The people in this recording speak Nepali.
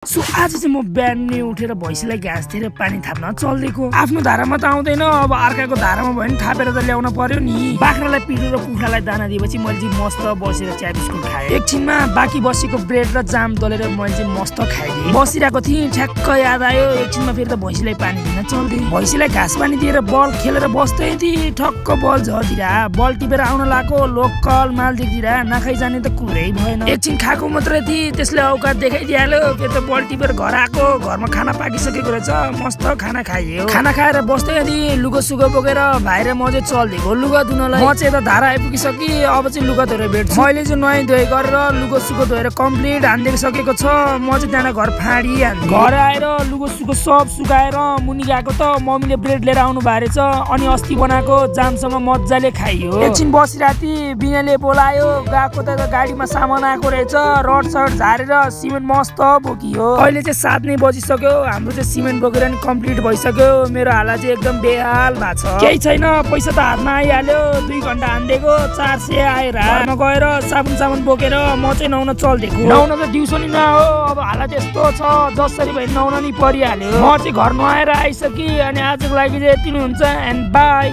सो आज चाहिँ म बिहान नै उठेर भैँसीलाई घाँस दिएर पानी थाप्न चल्दिएको। आफ्नो धारामा त आउँदैन, अब अर्काको धारामा भयो भने थापेर त ल्याउन पर्यो नि। बाख्रालाई पिरो र कुखुरालाई दाना दिएपछि मैले चाहिँ मस्त बसेर चिया बिस्कुट खाएँ। एकछिनमा बाँकी बसेको ब्रेड र जाम दलेर मैले चाहिँ मस्त खाइदिएँ। बसिरहेको थिएँ, ठ्याक्क याद आयो एकछिनमा फेरि त भैँसीलाई पानी दिन चल्दिएँ। भैँसीलाई घाँस पानी दिएर बल खेलेर बस्दै थिएँ, ठक्क बल झर्दिरा। बल टिपेर आउन लागेको लोकल माल देख्दिरा, नखाइ जाने त कुरै भएन। एकछिन खाएको मात्रै थिएँ, त्यसले औकात देखाइदिहाल्यो। फेरि त बल टिपेर घर आएको, घरमा खाना पाकिसकेको रहेछ, मस्त खाना खाइयो। खाना खाएर बस्दै थिएँ, लुगा सुगा बोकेर भाइ र म चाहिँ चल्दिएको लुगा धुनलाई। म चाहिँ यता धारा आइपुगिसकेँ, अब चाहिँ लुगा धोएर भेट्छु। मैले चाहिँ नुहाइ धोइ गरेर लुगा सुगा धोएर कम्प्लिट हानिदिइसकेको छ। म चाहिँ त्यहाँ घर फाँडी हान्छु। घर आएर लुगा सुगा सब सुकाएर मुनि गएको त मम्मीले ब्रेड लिएर आउनु भएको रहेछ, अनि अस्ति बनाएको जामसँग मजाले खाइयो। एकछिन बसिरहेको थिएँ, बिनाले बोलायो, गएको त गाडीमा सामान आएको रहेछ, रड सड झारेर सिमेन्ट मस्त बोकियो। अहिले चाहिँ 7 नै बजिसक्यो, हाम्रो चाहिँ सिमेन्ट बोकेर नि कम्प्लिट भइसक्यो। मेरो हालत चाहिँ एकदम बेहाल भएको छ। केही छैन, पैसा त हातमा आइहाल्यो। 2 घन्टा हान्दिएको 400 आएर घरमा गएर साबुन बोकेर म चाहिँ नुहाउन चल्दिएको। नुहाउन त दिउँसो नि नहो, अब हालत यस्तो छ जसरी भए नुहाउन नि परिहाल्यो। म चाहिँ घर नुहाएर आइसकेँ, अनि आजको लागि चाहिँ यति नै हुन्छ। And by.